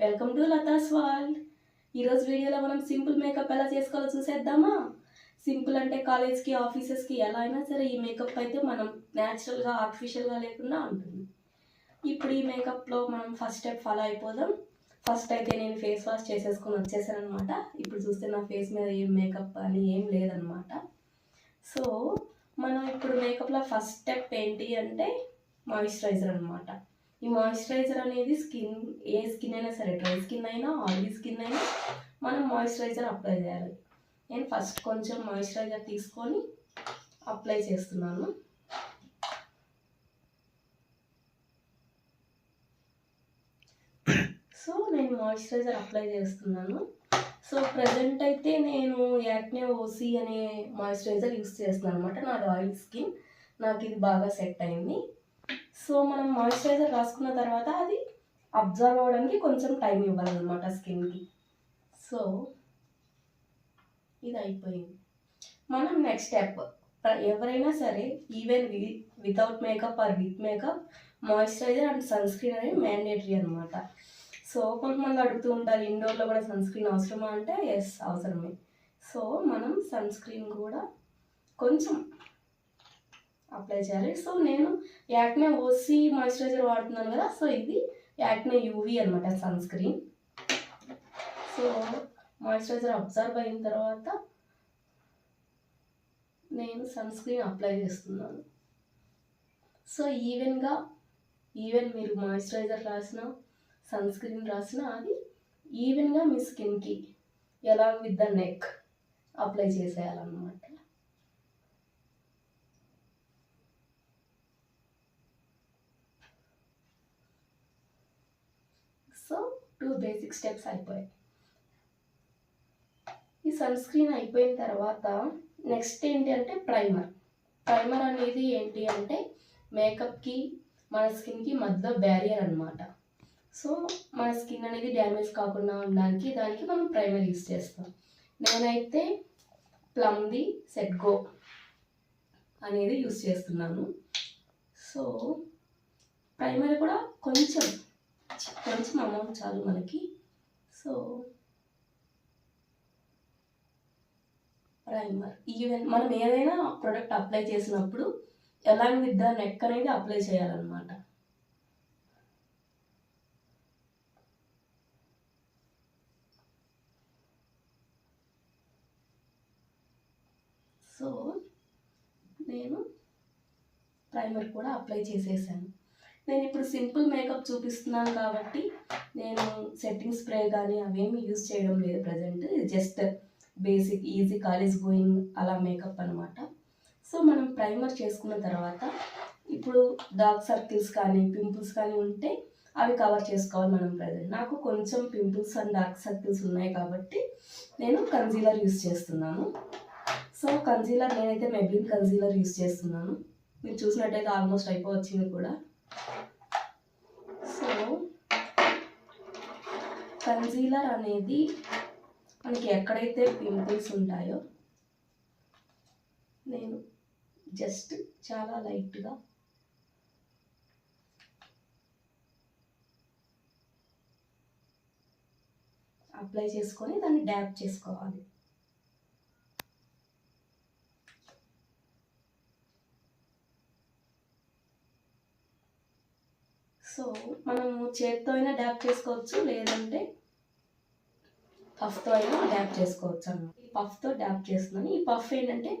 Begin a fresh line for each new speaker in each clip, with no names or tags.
Welcome to Latha's world. ఈరోజు వీడియోలో మనం సింపుల్ మేకప్ ఎలా చేసుకోవాలో చూసేద్దామా. సింపుల్ అంటే కాలేజ్కి ఆఫీసెస్కి ఎలా అయినా సరే ఈ మేకప్ అయితే మనం న్యాచురల్గా ఆర్టిఫిషియల్గా లేకుండా ఉంటుంది. ఇప్పుడు ఈ మేకప్లో మనం ఫస్ట్ స్టెప్ ఫాలో అయిపోదాం. ఫస్ట్ అయితే నేను ఫేస్ వాష్ చేసేసుకొని వచ్చేసాను అనమాట. ఇప్పుడు చూస్తే నా ఫేస్ మీద ఏం మేకప్ అని ఏం లేదనమాట. సో మనం ఇప్పుడు మేకప్లో ఫస్ట్ స్టెప్ ఏంటి అంటే మాయిశ్చరైజర్ అనమాట. ఈ మాయిశ్చరైజర్ అనేది ఏ స్కిన్ అయినా సరే, డ్రై స్కిన్ అయినా ఆయిలీ స్కిన్ అయినా మనం మాయిశ్చరైజర్ అప్లై చేయాలి. నేను ఫస్ట్ కొంచెం మాయిశ్చరైజర్ తీసుకొని అప్లై చేస్తున్నాను. సో నేను మాయిశ్చరైజర్ అప్లై చేస్తున్నాను. సో ప్రజెంట్ అయితే నేను యాక్నే ఓసీ అనే మాయిశ్చరైజర్ యూస్ చేస్తున్నాను అనమాట. నాది ఆయిల్ స్కిన్, నాకు ఇది బాగా సెట్ అయింది. సో మనం మాయిశ్చరైజర్ రాసుకున్న తర్వాత అది అబ్జర్వ్ అవ్వడానికి కొంచెం టైం ఇవ్వాలన్నమాట స్కిన్కి. సో ఇది అయిపోయింది. మనం నెక్స్ట్ స్టెప్, ఎవరైనా సరే even without makeup or with makeup moisturizer and sunscreen అనేది మ్యాండేటరీ అనమాట. సో కొంతమంది అడుగుతూ ఉంటారు ఇండోర్లో కూడా సన్ స్క్రీన్ అవసరమా అంటే ఎస్ అవసరమే. సో మనం సన్ స్క్రీన్ కూడా కొంచెం అప్లై చేయాలి. సో నేను యాక్నే ఓసీ మాయిశ్చరైజర్ వాడుతున్నాను కదా, సో ఇది యాక్నే యూవీ అనమాట sunscreen. So moisturiser absorb అయిన తర్వాత నేను సన్ స్క్రీన్ అప్లై చేస్తున్నాను. సో ఈవెన్ మీరు మాయిశ్చరైజర్ రాసినా సన్ స్క్రీన్ రాసినా అది ఈవెన్గా మీ స్కిన్కి ఎలా విత్ ద నెక్ అప్లై చేసేయాలన్నమాట. సో 2 బేసిక్ స్టెప్స్ అయిపోయాయి. ఈ సన్ స్క్రీన్ అయిపోయిన తర్వాత నెక్స్ట్ ఏంటి అంటే ప్రైమర్ అనేది ఏంటి అంటే మేకప్కి మన స్కిన్కి మధ్యలో బ్యారియర్ అనమాట. సో మన స్కిన్ అనేది డ్యామేజ్ కాకుండా ఉండడానికి దానికి మనం ప్రైమర్ యూస్ చేస్తాం. నేనైతే ప్లమ్ది సెట్ గో అనేది యూస్ చేస్తున్నాను. సో ప్రైమర్ కూడా కొంచెం అమౌంట్ చాలు మనకి. సో ప్రైమర్ ఈవెన్ మనం ఏదైనా ప్రోడక్ట్ అప్లై చేసినప్పుడు ఎలాంగ్ విత్ ద నెక్ అనేది అప్లై చేయాలన్నమాట. సో నేను ప్రైమర్ కూడా అప్లై చేసేసాను. నేను ఇప్పుడు సింపుల్ మేకప్ చూపిస్తున్నాను కాబట్టి నేను సెట్టింగ్ స్ప్రే కానీ అవేమి యూజ్ చేయడం లేదు present. Just basic easy college going అలా మేకప్ అనమాట. సో మనం ప్రైమర్ చేసుకున్న తర్వాత ఇప్పుడు డార్క్ సర్కిల్స్ కానీ పింపుల్స్ కానీ ఉంటే అవి కవర్ చేసుకోవాలి మనం ప్రజెంట్. నాకు కొంచెం పింపుల్స్ అండ్ డార్క్ సర్కిల్స్ ఉన్నాయి కాబట్టి నేను కన్సీలర్ యూజ్ చేస్తున్నాను. సో కన్సీలర్ నేనైతే మెబ్లిన్ కన్సీలర్ యూజ్ చేస్తున్నాను. మీరు చూసినట్టయితే ఆల్మోస్ట్ అయిపోవచ్చింది కూడా. సో కన్సీలర్ అనేది మనకి ఎక్కడైతే పింపుల్స్ ఉంటాయో నేను జస్ట్ చాలా లైట్గా అప్లై చేసుకొని దాన్ని డ్యాప్ చేసుకోవాలి. సో మనము చేత్తో అయినా డ్యాప్ చేసుకోవచ్చు, లేదంటే పఫ్తో అయినా డ్యాప్ చేసుకోవచ్చు అన్నమాట. ఈ పఫ్తో డ్యాప్ చేస్తున్నాను. ఈ పఫ్ ఏంటంటే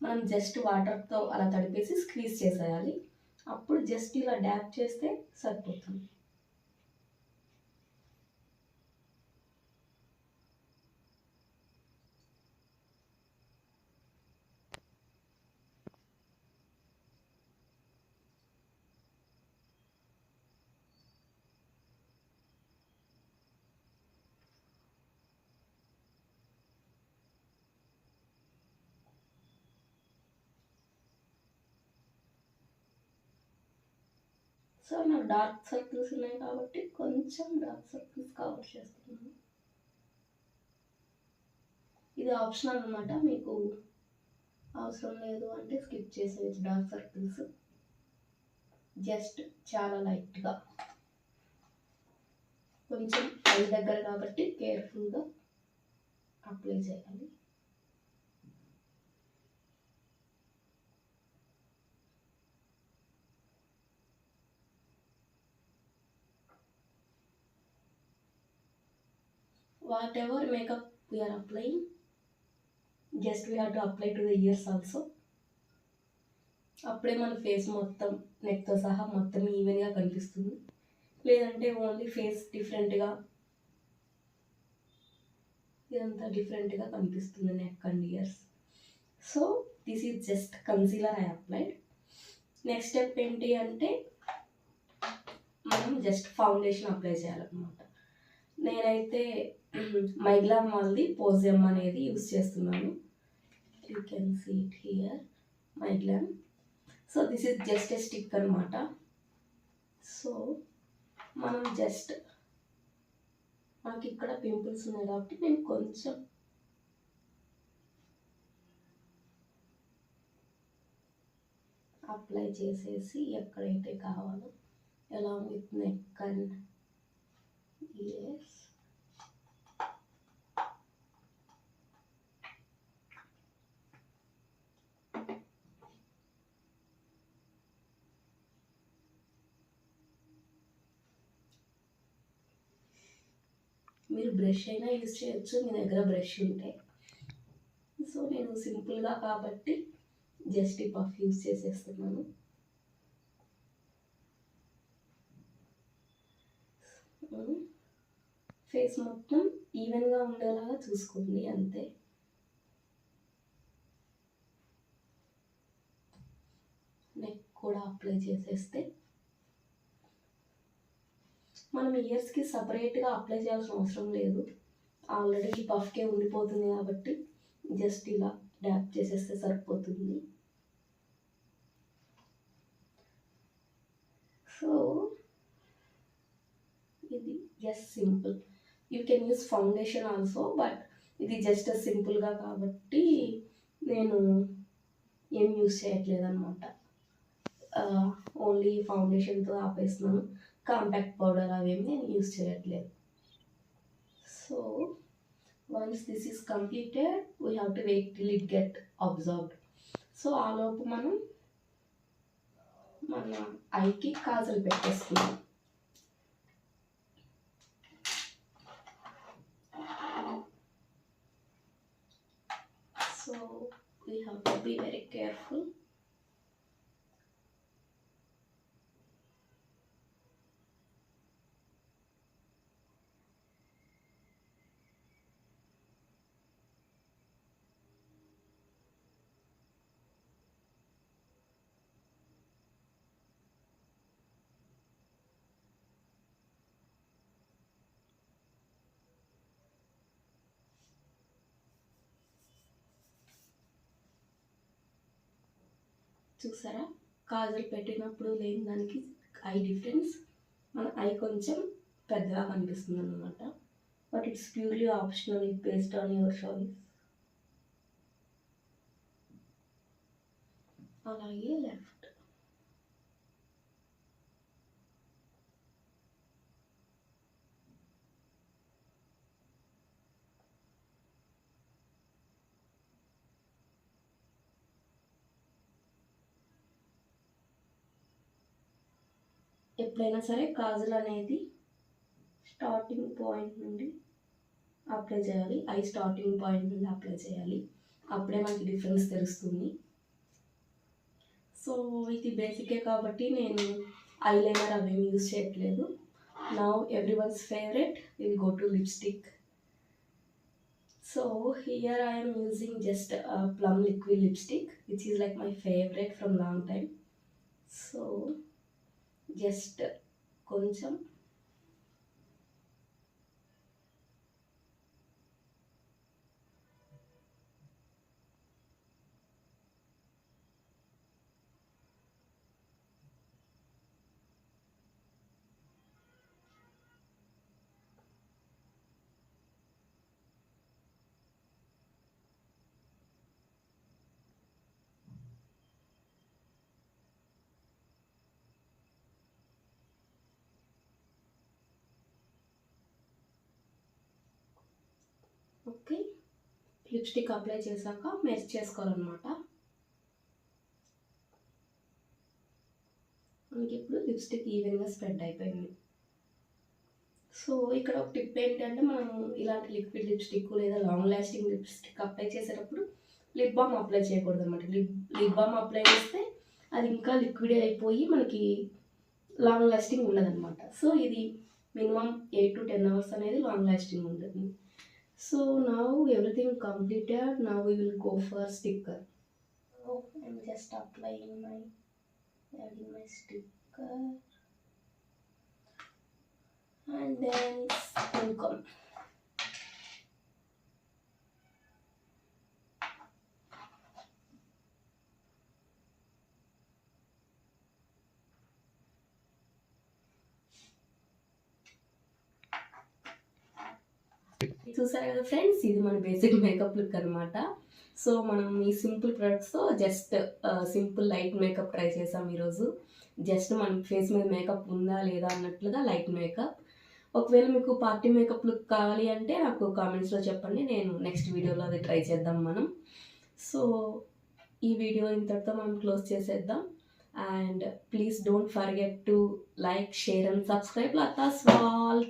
మనం జస్ట్ వాటర్తో అలా తడిపేసి స్క్వీజ్ చేసేయాలి. అప్పుడు జస్ట్ ఇలా డ్యాప్ చేస్తే సరిపోతుంది. సో నాకు డార్క్ సర్కిల్స్ ఉన్నాయి కాబట్టి కొంచెం డార్క్ సర్కిల్స్ కవర్ చేస్తున్నాను. ఇది ఆప్షనల్ అనమాట, మీకు అవసరం లేదు అంటే స్కిప్ చేసేయచ్చు డార్క్ సర్కిల్స్. జస్ట్ చాలా లైట్గా కొంచెం ఐ దగ్గర కాబట్టి కేర్ఫుల్గా అప్లై చేయాలి. Whatever makeup we are applying, just we have to apply to the ears also. అప్పుడే మన ఫేస్ మొత్తం నెక్తో సహా మొత్తం ఈవెన్గా కనిపిస్తుంది. లేదంటే ఓన్లీ ఫేస్ డిఫరెంట్గా, ఇదంతా డిఫరెంట్గా కనిపిస్తుంది neck and years. So this is just concealer I applied. Next step ఏంటి అంటే మనం జస్ట్ ఫౌండేషన్ అప్లై చేయాలన్నమాట. నేనైతే మైగ్లామ్ వాళ్ళది పోజెమ్ అనేది యూస్ చేస్తున్నాను. You can see it here, MyGlamm. So this is just a stick అనమాట. సో మనం జస్ట్ నాకు ఇక్కడ పింపుల్స్ ఉన్నాయి కాబట్టి నేను కొంచెం అప్లై చేసేసి ఎక్కడైతే కావాలో along with neck and ears. మీరు బ్రష్ అయినా యూజ్ చేయొచ్చు మీ దగ్గర బ్రష్ ఉంటే. సో నేను సింపుల్గా కాబట్టి జస్ట్ ఈ పఫ్ యూజ్ చేసేస్తున్నాను. ఫేస్ మొత్తం ఈవెన్గా ఉండేలాగా చూసుకోండి అంతే. నెక్ కూడా అప్లై చేసేస్తే మనం ఇయర్స్కి సపరేట్గా అప్లై చేయాల్సిన అవసరం లేదు. ఆల్రెడీ ఈ పఫ్కే ఉండిపోతుంది కాబట్టి జస్ట్ ఇలా డ్యాప్ చేసేస్తే సరిపోతుంది. సో ఇది just simple. You can use foundation also, but ఇది జస్ట్ సింపుల్గా కాబట్టి నేను ఏం యూస్ చేయట్లేదు అనమాట. ఓన్లీ ఫౌండేషన్తో ఆపేస్తున్నాను. కాంపాక్ట్ పౌడర్ అవేమి నేను యూస్ చేయట్లేదు. So once this is completed we have to wait till it get absorbed. So ఆలోపు మనం మన ఐకి కాజల్ పెట్టేసుకున్నాం. So we have to be very careful. చూసారా, కాజల్ పెట్టినప్పుడు లేని దానికి ఐ డిఫరెన్స్. మన ఐ కొంచెం పెద్దగా కనిపిస్తుంది అనమాట. But it's purely optional, it based on your choice. అలాగే లెఫ్ట్. ఎప్పుడైనా సరే కాజల్ అనేది స్టార్టింగ్ పాయింట్ నుండి అప్లై చేయాలి. ఐ స్టార్టింగ్ పాయింట్ నుండి అప్లై చేయాలి. అప్పుడే మనకి డిఫరెన్స్ తెలుస్తుంది. సో ఇది బేసికే కాబట్టి నేను ఐలైనర్ అవేమి యూజ్ చేయట్లేదు. Now everyone's favourite will go to lipstick. So here I am using just a plum liquid lipstick, which is like my favorite from long time. So just కొంచెం okay, lipstick apply చేశాక merge చేసుకోవాలన్నమాట. మనకి ఇప్పుడు lipstick ఈవెన్గా spread అయిపోయింది. So ఇక్కడ ఒక tip ఏంటంటే, మనం ఇలాంటి లిక్విడ్ లిప్స్టిక్ లేదా లాంగ్ లాస్టింగ్ లిప్స్టిక్ అప్లై చేసేటప్పుడు లిప్ బామ్ అప్లై చేయకూడదు అనమాట. లిప్ బామ్ అప్లై చేస్తే అది ఇంకా లిక్విడ్ అయిపోయి మనకి లాంగ్ లాస్టింగ్ ఉండదన్నమాట. సో ఇది మినిమం 8 to 10 hours అనేది లాంగ్ లాస్టింగ్ ఉంటుంది. So now everything completed. Now we will go for sticker. I'm just applying my sticker and then welcome. చూసారు కదా ఫ్రెండ్స్, ఇది మన బేసిక్ మేకప్ లుక్ అనమాట. సో మనం ఈ సింపుల్ ప్రొడక్ట్స్తో just simple light makeup try చేసాం ఈరోజు. జస్ట్ మన ఫేస్ మీద మేకప్ ఉందా లేదా అన్నట్లుగా లైట్ మేకప్. ఒకవేళ మీకు పార్టీ మేకప్ లుక్ కావాలి అంటే నాకు కామెంట్స్లో చెప్పండి, నేను నెక్స్ట్ వీడియోలో అది ట్రై చేద్దాం మనం. సో ఈ వీడియో ఇంతటితో మనం క్లోజ్ చేసేద్దాం. And please don't forget to like, share and subscribe Latha's Walt.